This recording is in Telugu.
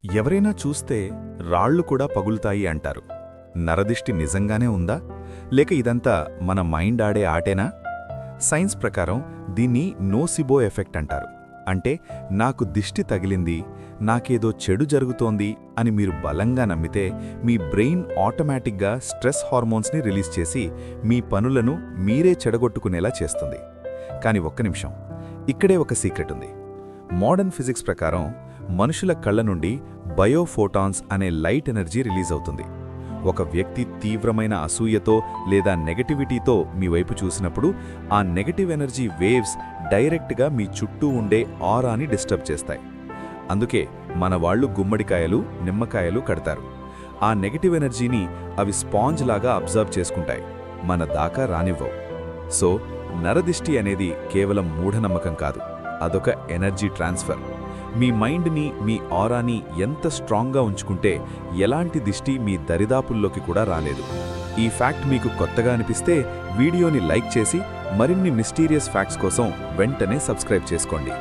ఎవరైనా చూస్తే రాళ్ళు కూడా పగులుతాయి అంటారు. నరదిష్టి నిజంగానే ఉందా, లేక ఇదంతా మన మైండ్ ఆడే ఆటేనా? సైన్స్ ప్రకారం దీన్ని నోసిబో ఎఫెక్ట్ అంటారు. అంటే నాకు దిష్టి తగిలింది, నాకేదో చెడు జరుగుతోంది అని మీరు బలంగా నమ్మితే మీ బ్రెయిన్ ఆటోమేటిక్గా స్ట్రెస్ హార్మోన్స్ని రిలీజ్ చేసి మీ పనులను మీరే చెడగొట్టుకునేలా చేస్తుంది. కానీ ఒక్క నిమిషం, ఇక్కడే ఒక సీక్రెట్ ఉంది. మోడర్న్ ఫిజిక్స్ ప్రకారం మనుషుల కళ్ళ నుండి బయోఫోటాన్స్ అనే లైట్ ఎనర్జీ రిలీజ్ అవుతుంది. ఒక వ్యక్తి తీవ్రమైన అసూయతో లేదా నెగటివిటీతో మీ వైపు చూసినప్పుడు ఆ నెగటివ్ ఎనర్జీ వేవ్స్ డైరెక్ట్గా మీ చుట్టూ ఉండే ఆరాని డిస్టర్బ్ చేస్తాయి. అందుకే మన వాళ్ళు గుమ్మడికాయలు, నిమ్మకాయలు కడతారు. ఆ నెగటివ్ ఎనర్జీని అవి స్పాంజ్ లాగా అబ్జర్వ్ చేసుకుంటాయి, మన దాకా రానివ్వవు. సో నరదిష్టి అనేది కేవలం మూఢనమ్మకం కాదు, అదొక ఎనర్జీ ట్రాన్స్ఫర్. మీ మైండ్ని, మీ ఆరాని ఎంత స్ట్రాంగ్గా ఉంచుకుంటే ఎలాంటి దిష్టి మీ దరిదాపుల్లోకి కూడా రాలేదు. ఈ ఫ్యాక్ట్ మీకు కొత్తగా అనిపిస్తే వీడియోని లైక్ చేసి మరిన్ని మిస్టీరియస్ ఫ్యాక్ట్స్ కోసం వెంటనే సబ్స్క్రైబ్ చేసుకోండి.